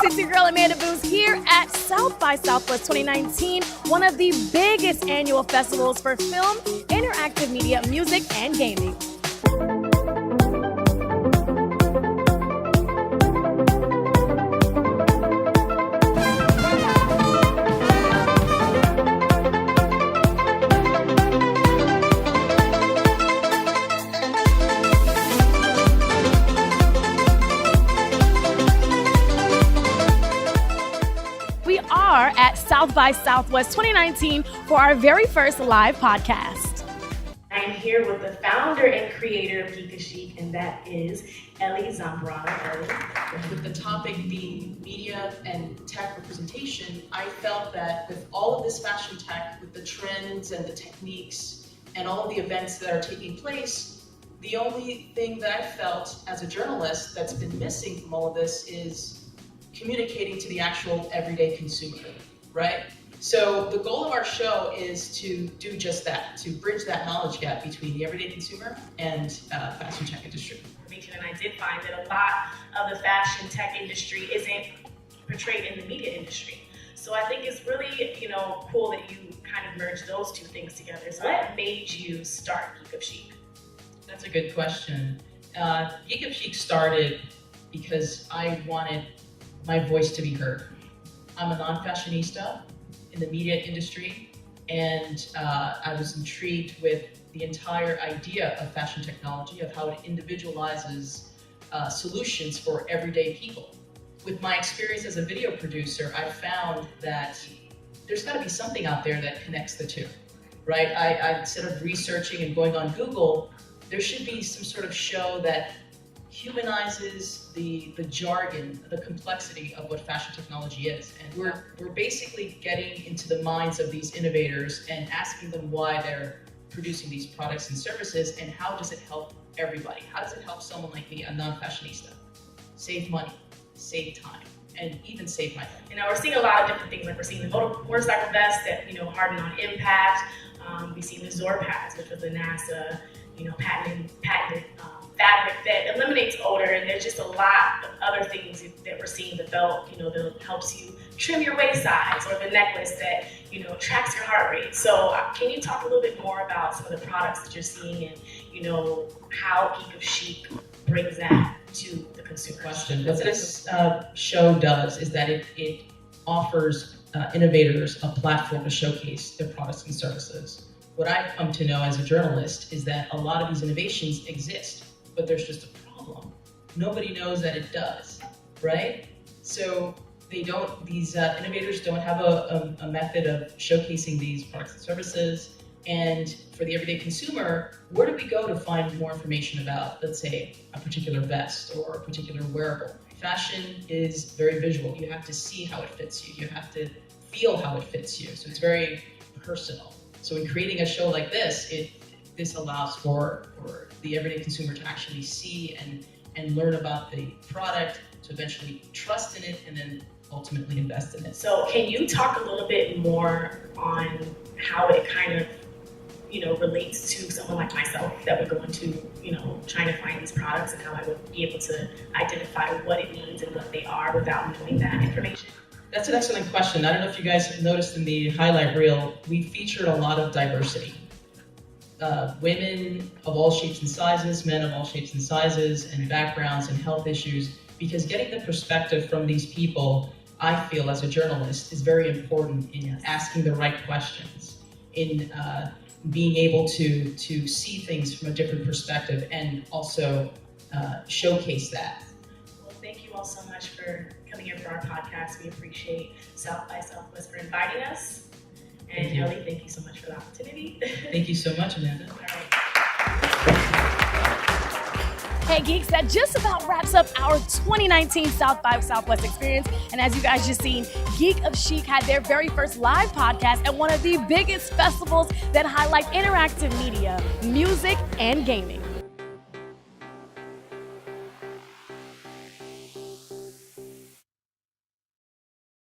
Geeks, it's your girl Amanda Booz here at South by Southwest 2019, one of the biggest annual festivals for film, interactive media, music, and gaming. At South by Southwest 2019 for our very first live podcast. I'm here with the founder and creator of GEEK of CHIC, and that is Ellie Zambrano. With the topic being media and tech representation, I felt that with all of this fashion tech, with the trends and the techniques and all of the events that are taking place, the only thing that I felt as a journalist that's been missing from all of this is communicating to the actual everyday consumer, right? So the goal of our show is to do just that, to bridge that knowledge gap between the everyday consumer and fashion tech industry. Me too, and I did find that a lot of the fashion tech industry isn't portrayed in the media industry. So I think it's really, cool that you kind of merged those two things together. So what made you start GEEK of CHIC? That's a good question. GEEK of CHIC started because I wanted my voice to be heard. I'm a non-fashionista in the media industry, and I was intrigued with the entire idea of fashion technology, of how it individualizes solutions for everyday people. With my experience as a video producer, I found that there's gotta be something out there that connects the two, right? I instead of researching and going on Google, there should be some sort of show that humanizes the jargon, the complexity of what fashion technology is. And we're basically getting into the minds of these innovators and asking them why they're producing these products and services, and how does it help everybody? How does it help someone like me, a non-fashionista? Save money, save time, and even save my life. We're seeing a lot of different things, like we're seeing the motorcycle vest that, harden on impact. We've seen the Zor pads, which was the NASA, patented fabric that eliminates odor, and there's just a lot of other things that we're seeing. The belt, that helps you trim your waist size, or the necklace that, tracks your heart rate. So can you talk a little bit more about some of the products that you're seeing and, how GEEK of CHIC brings that to the consumer? Question. What this show does is that it offers innovators a platform to showcase their products and services. What I've come to know as a journalist is that a lot of these innovations exist, but there's just a problem. Nobody knows that it does, right? So these innovators don't have a method of showcasing these products and services. And for the everyday consumer, where do we go to find more information about, let's say, a particular vest or a particular wearable? Fashion is very visual. You have to see how it fits you. You have to feel how it fits you. So it's very personal. So in creating a show like this, this allows for the everyday consumer to actually see and learn about the product, to eventually trust in it, and then ultimately invest in it. So can you talk a little bit more on how it kind of, relates to someone like myself that would go into, trying to find these products, and how I would be able to identify what it means and what they are without knowing that information? That's an excellent question. I don't know if you guys noticed in the highlight reel, we featured a lot of diversity. Women of all shapes and sizes, men of all shapes and sizes, and backgrounds and health issues, because getting the perspective from these people, I feel as a journalist, is very important in asking the right questions, in being able to see things from a different perspective, and also showcase that. Well, thank you all so much for coming here for our podcast. We appreciate South by Southwest for inviting us. And Ellie, thank you so much for the opportunity. Thank you so much, Amanda. All right. Hey Geeks, that just about wraps up our 2019 South by Southwest experience. And as you guys just seen, GEEK of CHIC had their very first live podcast at one of the biggest festivals that highlight interactive media, music, and gaming.